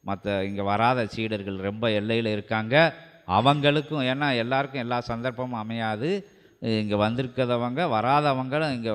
மற்ற இங்கே வராத சீடர்கள் ரொம்ப எல்லையில் இருக்காங்க. அவங்களுக்கும் ஏன்னா எல்லாருக்கும் எல்லா சந்தர்ப்பமும் அமையாது. இங்கே வந்திருக்கிறவங்க வராதவங்களும் இங்கே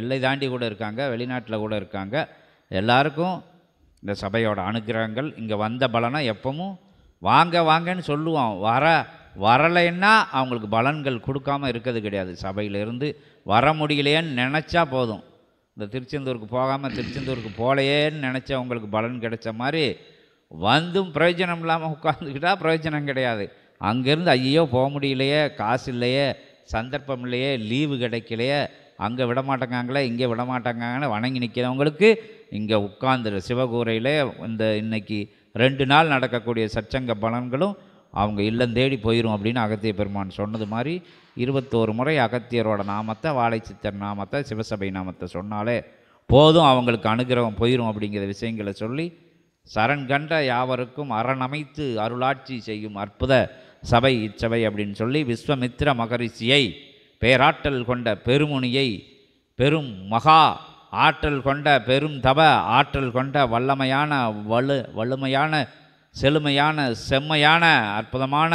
எல்லை தாண்டி கூட இருக்காங்க, வெளிநாட்டில் கூட இருக்காங்க. எல்லாருக்கும் இந்த சபையோட அனுகிரகங்கள் இங்கே வந்த பலனை எப்பவும் வாங்க வாங்கன்னு சொல்லுவோம். வரலைன்னா அவங்களுக்கு பலன்கள் கொடுக்காமல் இருக்கிறது கிடையாது. சபையிலேருந்து வர முடியலையேன்னு நினச்சா போதும். இந்த திருச்செந்தூருக்கு போகாமல் திருச்செந்தூருக்கு போகலையேன்னு நினச்சவங்களுக்கு பலன் கிடைச்ச மாதிரி வந்தும் பிரயோஜனம் இல்லாமல் உட்காந்துக்கிட்டால் பிரயோஜனம் கிடையாது. அங்கேருந்து ஐயோ போக முடியலையே, காசு இல்லையே, சந்தர்ப்பம் இல்லையே, லீவு கிடைக்கலையே, அங்கே விடமாட்டேங்காங்களே இங்கே விடமாட்டேங்காங்கன்னு வணங்கி நிற்கிறவங்களுக்கு இங்கே உட்காந்துரு சிவகூரையிலே இந்த இன்னைக்கு 2 நாள் நடக்கக்கூடிய சச்சங்க பலன்களும் அவங்க இல்லம் தேடி போயிடும் அப்படின்னு அகத்திய பெருமான் சொன்னது மாதிரி 21 முறை அகத்தியரோட நாமத்தை, வாழைச்சித்தர் நாமத்தை, சிவசபை நாமத்தை சொன்னாலே போதும், அவங்களுக்கு அனுகிரகம் போயிடும் அப்படிங்கிற விஷயங்களை சொல்லி சரண் கண்ட யாவருக்கும் அரணமைத்து அருளாட்சி செய்யும் அற்புத சபை இச்சபை அப்படின்னு சொல்லி விஸ்வமித்ர மகரிஷியை, பேராற்றல் கொண்ட பெருமுனியை, பெரும் மகா ஆற்றல் கொண்ட பெரும் தப ஆற்றல் கொண்ட வலிமையான செழுமையான செம்மையான அற்புதமான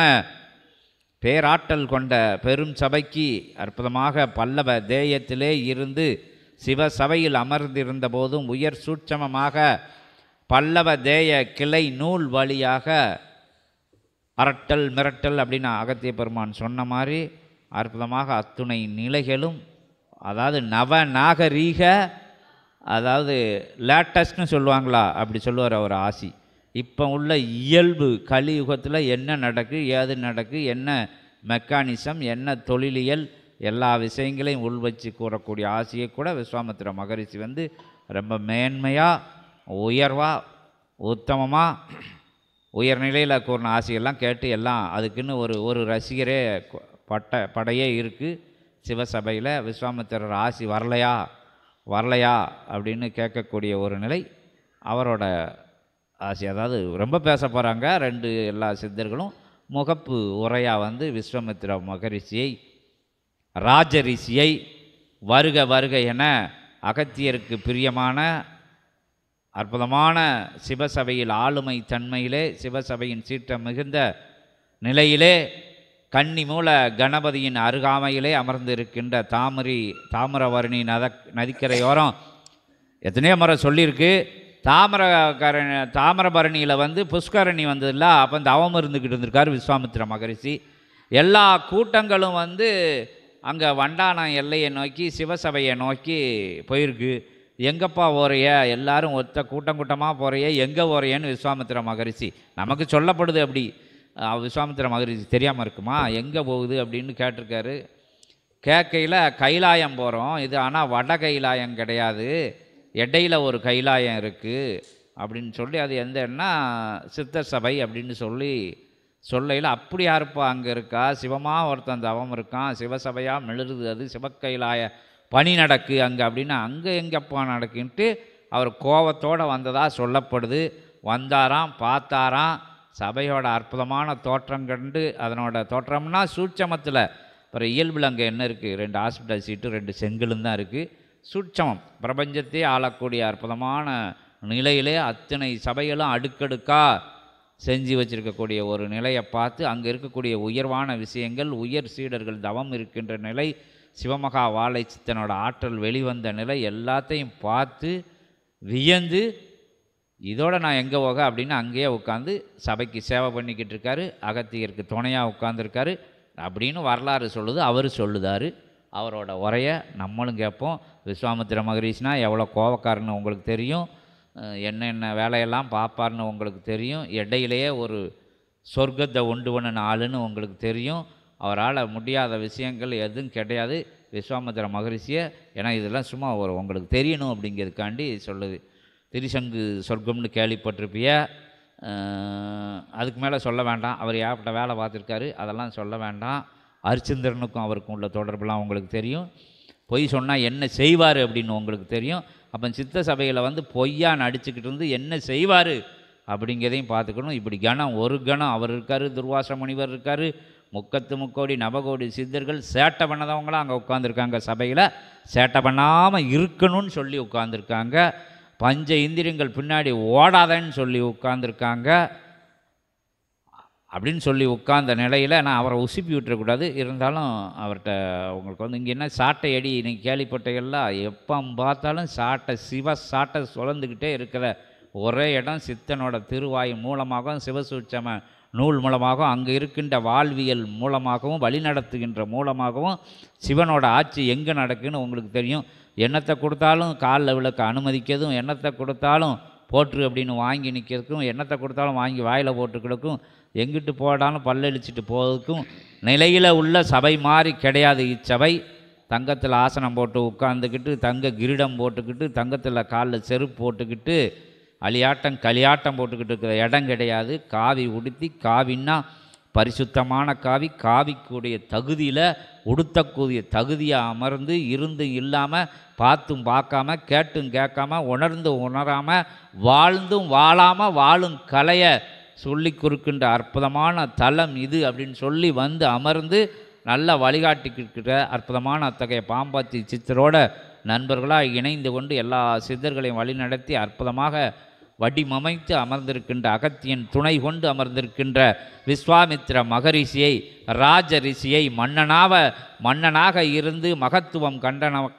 பேராற்றல் கொண்ட பெரும் சபைக்கு அற்புதமாக பல்லவ தேயத்திலே இருந்து சிவசபையில் அமர்ந்திருந்த போதும் உயர் சூட்சமமாக பல்லவ தேய கிளை நூல் வழியாக அரட்டல் மிரட்டல் அப்படின்னு அகத்திய பெருமான் சொன்ன மாதிரி அற்புதமாக அத்துணை நிலைகளும், அதாவது நவநாகரீக, அதாவது லேட்டஸ்ட்னு சொல்லுவாங்களா அப்படி சொல்லுவார் அவர் ஆசி. இப்போ உள்ள இயல்பு கலியுகத்தில் என்ன நடக்கு, ஏது நடக்கு, என்ன மெக்கானிசம், என்ன தொழிலியல், எல்லா விஷயங்களையும் உள்வச்சு கூறக்கூடிய ஆசியை கூட விஸ்வாமித்திர மகரிஷி வந்து ரொம்ப மேன்மையாக, உயர்வாக, உத்தமமாக, உயர்நிலையில் கூறின ஆசையெல்லாம் கேட்டு எல்லாம் அதுக்குன்னு ஒரு ரசிகரே படையே இருக்குது சிவசபையில். விஸ்வாமித்திரர் ஆசி வரலையா அப்படின்னு கேட்கக்கூடிய ஒரு நிலை அவரோட ஆசி. அதாவது ரொம்ப பேச போகிறாங்க 2 எல்லா சித்தர்களும். முகப்பு உரையாக வந்து விஸ்வாமித்திர மகரிஷியை, ராஜரிஷியை வருக வருக என அகத்தியருக்கு பிரியமான அற்புதமான சிவசபையில் ஆளுமை தன்மையிலே, சிவசபையின் சீற்றம் மிகுந்த நிலையிலே, கன்னி மூல கணபதியின் அருகாமையிலே அமர்ந்திருக்கின்ற தாமிரவரணி நதிக்கரையோரம் எத்தனையோ முறை சொல்லியிருக்கு. தாமிரபரணியில் வந்து புஷ்கரணி வந்ததில்ல, அப்போ தவம் இருந்துக்கிட்டு இருந்திருக்கார் விஸ்வாமித்திர மகரிஷி. எல்லா கூட்டங்களும் வந்து அங்கே வண்டானம் எல்லையை நோக்கி சிவசபையை நோக்கி போயிருக்கு. எங்கப்பா போறைய, எல்லாரும் ஒத்த கூட்டமாக போறைய, எங்கே போறையன்னு விஸ்வாமித்திர மகரிஷி நமக்கு சொல்லப்படுது. அப்படி விஸ்வாமித்திர மகரிஷி தெரியாமல் இருக்குமா எங்கே போகுது அப்படின்னு கேட்டிருக்காரு. கேட்கையில் கைலாயம் போகிறோம் இது, ஆனால் வட கைலாயம் கிடையாது, இடையில ஒரு கைலாயம் இருக்குது அப்படின்னு சொல்லி, அது எந்தன்னா சித்த சபை அப்படின்னு சொல்லையில் அப்படி யாருப்பா அங்கே இருக்கா, சிவமாக ஒருத்தன் தவம் இருக்கான், சிவசபையாக மெழுது, அது சிவக்கைலாய பணி நடக்கு அங்கே அப்படின்னா, அங்கே எங்கப்பா நடக்குன்ட்டு அவர் கோபத்தோடு வந்ததாக சொல்லப்படுது. வந்தாராம், பார்த்தாராம், சபையோட அற்புதமான தோற்றம் கண்டு, அதனோட தோற்றம்னா சூட்சமத்தில், அப்புறம் இயல்பில் அங்கே என்ன இருக்குது, 2 ஹாஸ்பிட்டல் சீட்டு 2 செங்கலும் தான் இருக்குது. சூட்சமம் பிரபஞ்சத்தையே ஆளக்கூடிய அற்புதமான நிலையிலே அத்தனை சபைகளும் அடுக்கடுக்காக செஞ்சு வச்சுருக்கக்கூடிய ஒரு நிலையை பார்த்து, அங்கே இருக்கக்கூடிய உயர்வான விஷயங்கள், உயர் சீடர்கள் தவம் இருக்கின்ற நிலை, சிவமகா வாழை சித்தனோட ஆற்றல் வெளிவந்த நிலை எல்லாத்தையும் பார்த்து வியந்து, இதோட நான் எங்கே போக அப்படின்னு அங்கேயே உட்காந்து சபைக்கு சேவை பண்ணிக்கிட்டு இருக்காரு. அகத்தியருக்கு துணையாக உட்காந்துருக்காரு அப்படின்னு வரலாறு சொல்லுது. அவர் சொல்லுதார். அவரோட உரையை நம்மளும் கேட்போம். விஸ்வாமித்திர மகரிஷினா எவ்வளோ கோபக்காரன்னு உங்களுக்கு தெரியும், என்னென்ன வேலையெல்லாம் பார்ப்பார்னு உங்களுக்கு தெரியும், இடையிலேயே ஒரு சொர்க்கத்தை உண்டு பண்ணின ஆளுன்னு உங்களுக்கு தெரியும். அவரால் முடியாத விஷயங்கள் எதுவும் கிடையாது விஸ்வாமித்திர மகரிஷியை. ஏன்னா இதெல்லாம் சும்மா உங்களுக்கு தெரியணும் அப்படிங்கிறதுக்காண்டி சொல்லுது. திரிசங்கு சொர்க்கம்னு கேள்விப்பட்டிருப்பிய, அதுக்கு மேலே சொல்ல வேண்டாம். அவர் ஏகப்பட்ட வேலை பார்த்துருக்காரு, அதெல்லாம் சொல்ல வேண்டாம். அரிச்சந்திரனுக்கும் அவருக்கும் உள்ள தொடர்புலாம் உங்களுக்கு தெரியும். பொய் சொன்னால் என்ன செய்வார் அப்படின்னு உங்களுக்கு தெரியும். அப்போ சித்த சபையில் வந்து பொய்யா நடிச்சுக்கிட்டு இருந்து என்ன செய்வார் அப்படிங்கிறதையும் பார்த்துக்கணும். இப்படி கணம் ஒரு கணம் அவர் இருக்கார், துர்வாச முனிவர் இருக்கார், 33 நவகோடி சித்தர்கள் சேட்டை பண்ணதவங்களாம் அங்கே உட்காந்துருக்காங்க. சபையில் சேட்டை பண்ணாமல் இருக்கணும்னு சொல்லி உட்காந்துருக்காங்க. பஞ்ச இந்திரியங்கள் பின்னாடி ஓடாதன்னு சொல்லி உட்கார்ந்துருக்காங்க. அப்படின்னு சொல்லி உட்கார்ந்த நிலையில் நான் அவரை உசுப்பி விட்டுறக்கூடாது. இருந்தாலும் அவர்கிட்ட உங்களுக்கு வந்து இங்கே என்ன சாட்டை அடி இன்னைக்கு கேள்விப்பட்டையெல்லாம் எப்போ பார்த்தாலும் சாட்டை சாட்டை சுழந்துக்கிட்டே இருக்கிற ஒரே இடம் சித்தனோட திருவாய் மூலமாகவும் சிவசூட்சம நூல் மூலமாகவும் அங்கே இருக்கின்ற வாழ்வியல் மூலமாகவும் வழிநடத்துகின்ற மூலமாகவும் சிவனோட ஆட்சி எங்கே நடக்குன்னு உங்களுக்கு தெரியும். எண்ணத்தை கொடுத்தாலும் காலில் விளக்க அனுமதிக்கிறதும், எண்ணத்தை கொடுத்தாலும் போற்று அப்படின்னு வாங்கி நிற்கிறதுக்கும், எண்ணத்தை கொடுத்தாலும் வாங்கி வாயில் போட்டுக்கிறதுக்கும், எங்கிட்டு போடாலும் பல்லழிச்சிட்டு போகிறதுக்கும் நிலையில் உள்ள சபை மாதிரி கிடையாது இச்சபை. தங்கத்தில் ஆசனம் போட்டு உட்காந்துக்கிட்டு, தங்க கிரீடம் போட்டுக்கிட்டு, தங்கத்தில் காலில் செருப்பு போட்டுக்கிட்டு, அலியாட்டம் களியாட்டம் போட்டுக்கிட்டு இருக்கிற இடம் கிடையாது. காவி உடுத்தி, காவின்னா பரிசுத்தமான காவி, காவிக்குடைய தகுதியில் உடுத்தக்கூடிய தகுதியை அமர்ந்து இருந்து இல்லாமல், பார்த்தும் பார்க்காம, கேட்டும் கேட்காம, உணர்ந்தும் உணராமல், வாழ்ந்தும் வாழாமல் வாழும் கலையை சொல்லி கொடுக்கின்ற அற்புதமான தலம் இது அப்படின்னு சொல்லி வந்து அமர்ந்து நல்ல வழிகாட்டிக்கிற அற்புதமான அத்தகைய பாம்பாத்தி சித்தரோட நண்பர்களாக இணைந்து கொண்டு எல்லா சித்தர்களையும் வழிநடத்தி அற்புதமாக வடிவமைத்து அமர்ந்திருக்கின்ற அகத்தியன் துணை கொண்டு அமர்ந்திருக்கின்ற விஸ்வாமித்திர மகரிஷியை, ராஜ ரிஷியை, மன்னனாக இருந்து மகத்துவம்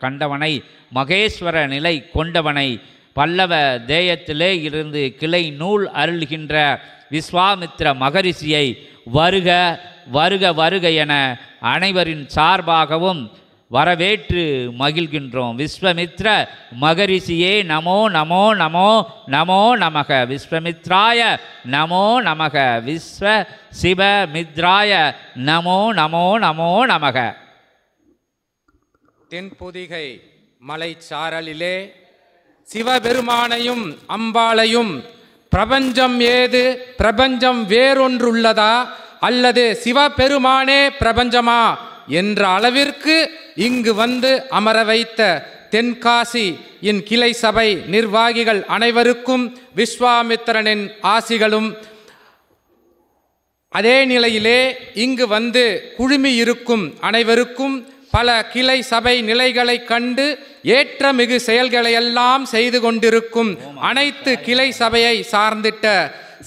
கண்டவனை, மகேஸ்வர நிலை கொண்டவனை, பல்லவ தேயத்திலே இருந்து கிளை நூல் அருள்கின்ற விஸ்வாமித்திர மகரிஷியை வருக வருக வருக என அனைவரின் சார்பாகவும் வரவேற்று மகிழ்கின்றோம். விஸ்வமித்ர மகரிஷியே நமோ நமோ நமோ நமோ நமக. விஸ்வமித்ராய நமோ நமக. விஸ்வ சிவமித்ராய நமோ நமோ நமோ நமக. தென்பொதிகை மலைச்சாரலிலே சிவபெருமானையும் அம்பாளையும் பிரபஞ்சம் ஏது, பிரபஞ்சம் வேறொன்றுள்ளதா அல்லது சிவபெருமானே பிரபஞ்சமா என்ற அளவிற்கு இங்கு வந்து அமர வைத்த தென்காசி கிளை சபை நிர்வாகிகள் அனைவருக்கும் விஸ்வாமித்திரனின் ஆசிகளும், அதே நிலையிலே இங்கு வந்து குழுமி இருக்கும் அனைவருக்கும் பல கிளை சபை நிலைகளை கண்டு ஏற்றமிகு செயல்களையெல்லாம் செய்து கொண்டிருக்கும் அனைத்து கிளை சபையை சார்ந்திட்ட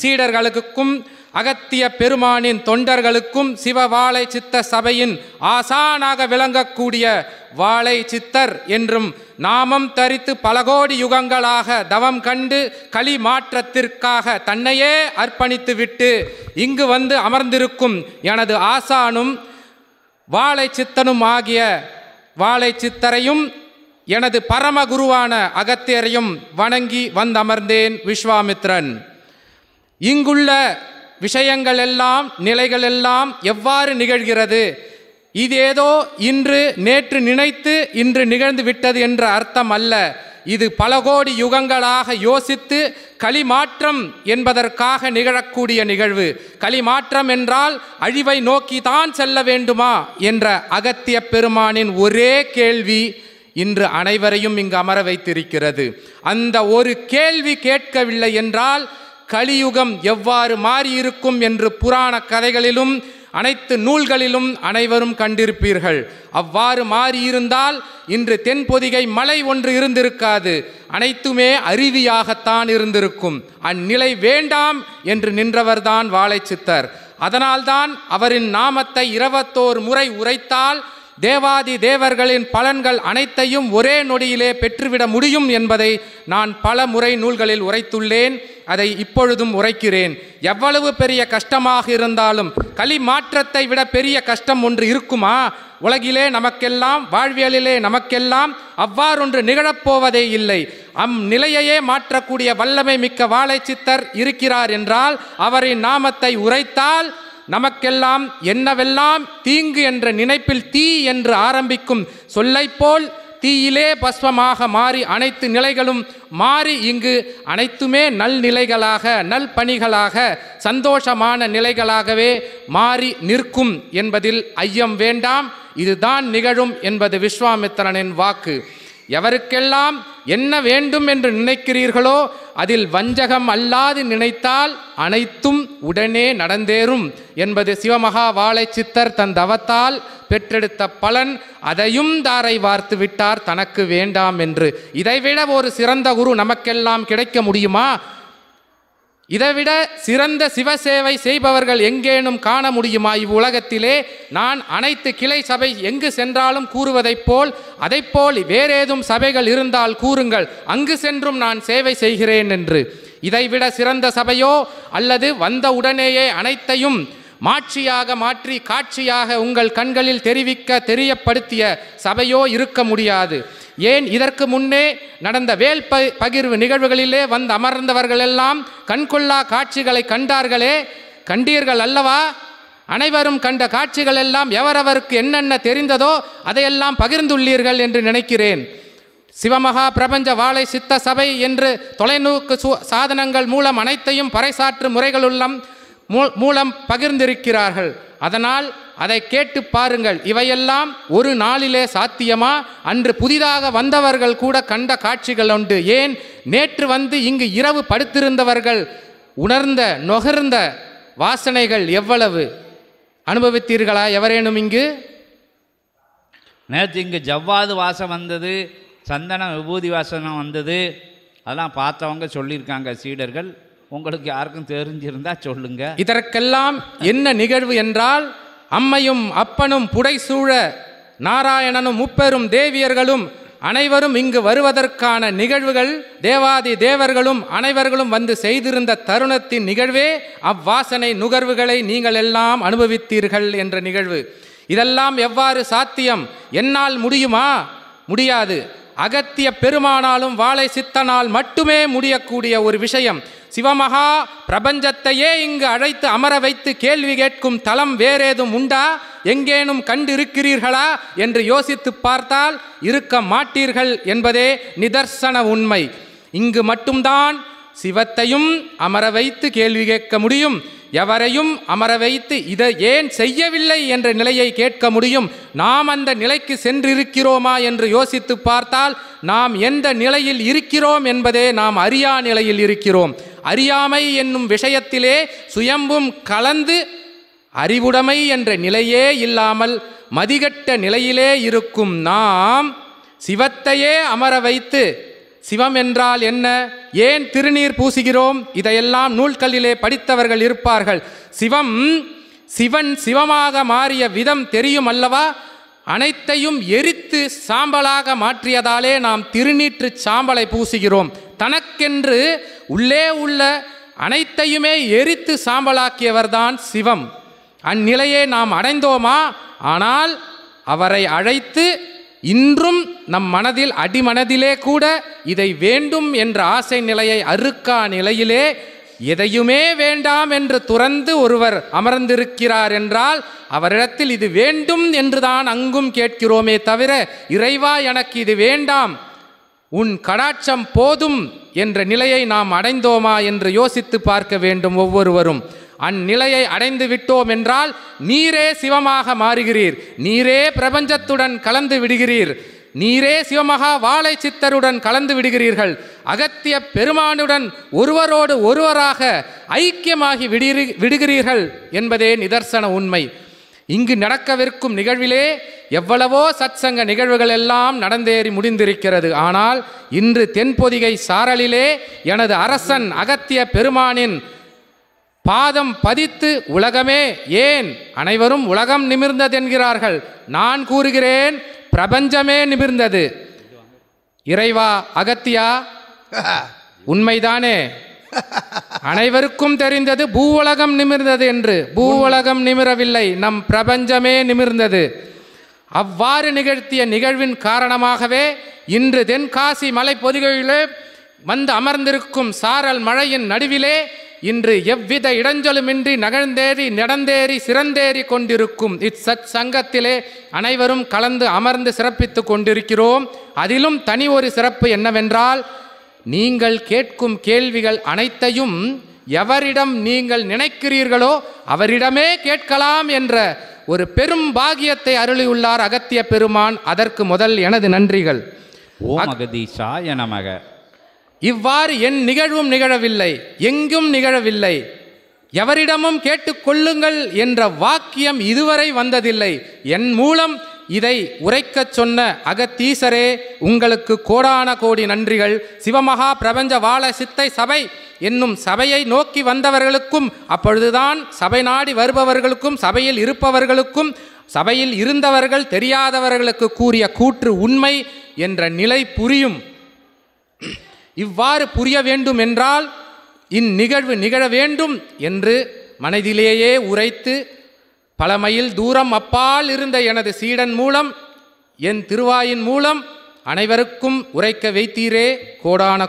சீடர்களுக்கும், அகத்திய பெருமானின் தொண்டர்களுக்கும், சிவ வாழை சித்த சபையின் ஆசானாக விளங்கக்கூடிய வாழை சித்தர் என்றும் நாமம் தரித்து பல கோடி யுகங்களாக தவம் கண்டு களி மாற்றத்திற்காக தன்னையே அர்ப்பணித்து விட்டு இங்கு வந்து அமர்ந்திருக்கும் எனது ஆசானும் வாழை சித்தனும் ஆகிய வாழை சித்தரையும் எனது பரமகுருவான அகத்தியரையும் வணங்கி வந்தமர்ந்தேன். விஸ்வாமித்திரன் இங்குள்ள விஷயங்கள் எல்லாம், நிலைகள் எல்லாம் எவ்வாறு நிகழ்கிறது, இது ஏதோ இன்று நேற்று நினைத்து இன்று நிகழ்ந்து விட்டது என்ற அர்த்தம் அல்ல. இது பல கோடி யுகங்களாக யோசித்து களிமாற்றம் என்பதற்காக நிகழக்கூடிய நிகழ்வு. களிமாற்றம் என்றால் அழிவை நோக்கி தான் செல்ல வேண்டுமா என்ற அகத்திய பெருமானின் ஒரே கேள்வி இன்று அனைவரையும் இங்கு அமர வைத்திருக்கிறது. அந்த ஒரு கேள்வி கேட்கவில்லை என்றால் கலியுகம் எவ்வாறு மாறியிருக்கும் என்று புராண கதைகளிலும் அனைத்து நூல்களிலும் அனைவரும் கண்டிருப்பீர்கள். அவ்வாறு மாறியிருந்தால் இன்று தென்பொதிகை மலை ஒன்று இருந்திருக்காது, அனைத்துமே அருவியாகத்தான் இருந்திருக்கும். அந்நிலை வேண்டாம் என்று நின்றவர்தான் வாழை சித்தர். அதனால்தான் அவரின் நாமத்தை 21 முறை உரைத்தால் தேவாதி தேவர்களின் பலன்கள் அனைத்தையும் ஒரே நொடியிலே பெற்றுவிட முடியும் என்பதை நான் பல முறை நூல்களில் உரைத்துள்ளேன். அதை இப்பொழுதும் உரைக்கிறேன். எவ்வளவு பெரிய கஷ்டமாக இருந்தாலும் களி மாற்றத்தை விட பெரிய கஷ்டம் ஒன்று இருக்குமா? உலகிலே நமக்கெல்லாம், வாழ்வியலிலே நமக்கெல்லாம் அவ்வாறொன்று நிகழப்போவதே இல்லை. நிலையையே மாற்றக்கூடிய வல்லமை மிக்க வாழை சித்தர் இருக்கிறார் என்றால் அவரின் நாமத்தை உரைத்தால் நமக்கெல்லாம் என்னவெல்லாம் தீங்கு என்ற நினைப்பில் தீ என்று ஆரம்பிக்கும் சொல்லை போல் தீயிலே பஸ்வமாக மாறி அனைத்து நிலைகளும் மாறி இங்கு அனைத்துமே நல்நிலைகளாக, நல் பணிகளாக, சந்தோஷமான நிலைகளாகவே மாறி நிற்கும் என்பதில் ஐயம் வேண்டாம். இதுதான் நிகழும் என்பது விஸ்வாமித்திரனின் வாக்கு. எவருக்கெல்லாம் என்ன வேண்டும் என்று நினைக்கிறீர்களோ அதில் வஞ்சகம் அல்லாது நினைத்தால் அனைத்தும் உடனே நடந்தேறும் என்பது சிவமகா வாழை சித்தர் தன் தவத்தால் பெற்றெடுத்த பலன். அதையும் தாரை வார்த்து விட்டார் தனக்கு வேண்டாம் என்று. இதைவிட ஒரு சிறந்த குரு நமக்கெல்லாம் கிடைக்க முடியுமா? இதைவிட சிறந்த சிவசேவை செய்பவர்கள் எங்கேனும் காண முடியுமா இவ்வுலகத்திலே? நான் அனைத்து கிளை சபை எங்கு சென்றாலும் கூறுவதைப் போல் அதைப்போல் வேறேதும் சபைகள் இருந்தால் கூறுங்கள், அங்கு சென்றும் நான் சேவை செய்கிறேன் என்று. இதைவிட சிறந்த சபையோ அல்லது வந்த உடனேயே அனைத்தையும் மாட்சியாக மாற்றி காட்சியாக உங்கள் கண்களில் தெரியப்படுத்திய சபையோ இருக்க முடியாது. ஏன் இதற்கு முன்னே நடந்த வேல் பகிர்வு நிகழ்வுகளிலே வந்து அமர்ந்தவர்களெல்லாம் கண்கொள்ளா காட்சிகளை கண்டீர்கள் அல்லவா? அனைவரும் கண்ட காட்சிகள் எல்லாம் எவரவருக்கு என்னென்ன தெரிந்ததோ அதையெல்லாம் பகிர்ந்துள்ளீர்கள் என்று நினைக்கிறேன். சிவமகா பிரபஞ்ச வாழை சித்த சபை என்று தொலைநோக்கு சாதனங்கள் மூலம் அனைத்தையும் பறைசாற்று முறைகளுள்ளம் மூலம் பகிர்ந்திருக்கிறார்கள். அதனால் அதை கேட்டு பாருங்கள். இவையெல்லாம் ஒரு நாளிலே சாத்தியமா? அன்று புதிதாக வந்தவர்கள் கூட கண்ட காட்சிகள் உண்டு. ஏன் நேற்று வந்து இங்கு இரவு படுத்திருந்தவர்கள் உணர்ந்த நுகர்ந்த வாசனைகள் எவ்வளவு அனுபவித்தீர்களா எவரேனும் இங்கு? நேற்று இங்கு ஜவ்வாது வாசம் வந்தது, சந்தன விபூதி வாசனம் வந்தது. அதெல்லாம் பார்த்தவங்க சொல்லியிருக்காங்க சீடர்கள். உங்களுக்கு யாருக்கும் தெரிஞ்சிருந்தா சொல்லுங்க. இதற்கெல்லாம் என்ன நிகழ்வு என்றால், அம்மையும் அப்பனும் புடைசூழ நாராயணனும் முப்பெரும் தேவியர்களும் அனைவரும் இங்கு வருவதற்கான நிகழ்வுகள், தேவாதி தேவர்களும் அனைவர்களும் வந்து செய்திருந்த தருணத்தின் நிகழ்வே அவ்வாசனை நுகர்வுகளை நீங்கள் எல்லாம் அனுபவித்தீர்கள் என்ற நிகழ்வு. இதெல்லாம் எவ்வாறு சாத்தியம்? என்னால் முடியுமா? முடியாது. அகத்திய பெருமானாலும் வாழை சித்தனால் மட்டுமே முடியக்கூடிய ஒரு விஷயம். சிவமகா பிரபஞ்சத்தையே இங்கு அழைத்து அமர வைத்து கேள்வி கேட்கும் தலம் வேறேதும் உண்டா? எங்கேனும் கண்டிருக்கிறீர்களா என்று யோசித்து பார்த்தால் இருக்க மாட்டீர்கள் என்பதே நிதர்சன உண்மை. இங்கு மட்டும்தான் சிவத்தையும் அமர வைத்து கேள்வி கேட்க முடியும். எவரையும் அமர வைத்து இதை ஏன் செய்யவில்லை என்ற நிலையை கேட்க முடியும். நாம் அந்த நிலைக்கு சென்றிருக்கிறோமா என்று யோசித்து பார்த்தால் நாம் எந்த நிலையில் இருக்கிறோம் என்பதே நாம் அறியா நிலையில் இருக்கிறோம். அறியாமை என்னும் விஷயத்திலே சுயம்பும் கலந்து அறிவுடைமை என்ற நிலையே இல்லாமல் மதிகட்ட நிலையிலே இருக்கும் நாம் சிவத்தையே அமர வைத்து, சிவம் என்றால் என்ன, ஏன் திருநீர் பூசுகிறோம், இதையெல்லாம் நூல்களிலே படித்தவர்கள் இருப்பார்கள். சிவன் சிவமாக மாறிய விதம் தெரியும் அல்லவா? அனைத்தையும் எரித்து சாம்பலாக மாற்றியதாலே நாம் திருநீற்று சாம்பலை பூசுகிறோம். தனக்கென்று உள்ளே உள்ள அனைத்தையுமே எரித்து சாம்பலாக்கியவர்தான் சிவம். அந்நிலையை நாம் அடைந்தோமா? ஆனால் அவரை அழைத்து இன்றும் நம் மனதில் அடிமனதிலே கூட இதை வேண்டும் என்ற ஆசை நிலையை அறுக்கா நிலையிலே எதையுமே வேண்டாம் என்று துறந்து ஒருவர் அமர்ந்திருக்கிறார் என்றால் அவரிடத்தில் இது வேண்டும் என்றுதான் அங்கும் கேட்கிறோமே தவிர, இறைவா எனக்கு இது வேண்டாம், உன் கடாட்சம் போதும் என்ற நிலையை நாம் அடைந்தோமா என்று யோசித்து பார்க்க வேண்டும் ஒவ்வொருவரும். அந்நிலையை அடைந்து விட்டோம் என்றால் நீரே சிவமாக மாறுகிறீர், நீரே பிரபஞ்சத்துடன் கலந்து விடுகிறீர், நீரே சிவமகா வாழை சித்தருடன் கலந்து விடுகிறீர்கள். அகத்திய பெருமானுடன் ஒருவரோடு ஒருவராக ஐக்கியமாகி விடுகிறீர்கள் என்பதே நிதர்சன உண்மை. இங்கு நடக்கவிருக்கும் நிகழ்விலே எவ்வளவோ சத்சங்க நிகழ்வுகள் எல்லாம் நடந்தேறி முடிந்திருக்கிறது. ஆனால் இன்று தென்பொதிகை சாரலிலே எனது அரசன் அகத்திய பெருமானின் பாதம் பதித்து உலகமே, ஏன் அனைவரும் உலகம் நிமிர்ந்தது என்கிறார்கள், நான் கூறுகிறேன் பிரபஞ்சமே நிமிர்ந்தது. இறைவா அகத்தியா, உண்மைதானே? அனைவருக்கும் தெரிந்தது பூவுலகம் நிமிர்ந்தது என்று. பூவுலகம் நிமிரவில்லை, நம் பிரபஞ்சமே நிமிர்ந்தது. அவ்வாறு நிகழ்த்திய நிகழ்வின் காரணமாகவே இன்று தென்காசி மலைப்பொதிகையிலே வந்து அமர்ந்திருக்கும் சாரல் மழையின் நடுவிலே இன்று எவ்வித இடைஞ்சலுமின்றி நகழ்ந்தேறி நடந்தேறி சிறந்தேறி கொண்டிருக்கும் இச்சத் சங்கத்திலே அனைவரும் கலந்து அமர்ந்து சிறப்பித்து கொண்டிருக்கிறோம். அதிலும் தனி ஒரு சிறப்பு என்னவென்றால், நீங்கள் கேட்கும் கேள்விகள் அனைத்தையும் எவரிடம் நீங்கள் நினைக்கிறீர்களோ அவரிடமே கேட்கலாம் என்ற ஒரு பெரும் பாகியத்தை அருளியுள்ளார் அகத்திய பெருமான். அதற்கு முதல் எனது நன்றிகள். ஓம் அகதீசாய நமக. இவ்வாறு என் நிகழ்வும் நிகழவில்லை, எங்கும் நிகழவில்லை. எவரிடமும் கேட்டுக்கொள்ளுங்கள் என்ற வாக்கியம் இதுவரை வந்ததில்லை. என் மூலம் இதை உரைக்கச் சொன்ன அகத்தீசரே, உங்களுக்கு கோடான கோடி நன்றிகள். சிவமகா பிரபஞ்ச வாழ சித்தை சபை என்னும் சபையை நோக்கி வந்தவர்களுக்கும், அப்பொழுதுதான் சபை நாடி வருபவர்களுக்கும், சபையில் இருப்பவர்களுக்கும், சபையில் இருந்தவர்கள் தெரியாதவர்களுக்கு கூறிய கூற்று உண்மை என்ற நிலை புரியும். இவ்வாறு புரிய வேண்டும் என்றால் இந்நிகழ்வு நிகழ வேண்டும் என்று மனதிலேயே உரைத்து, பல மைல் தூரம் அப்பால் இருந்த எனது சீடன் மூலம், என் திருவாயின் மூலம் அனைவருக்கும் உரைக்க வைத்தீரே. கோடான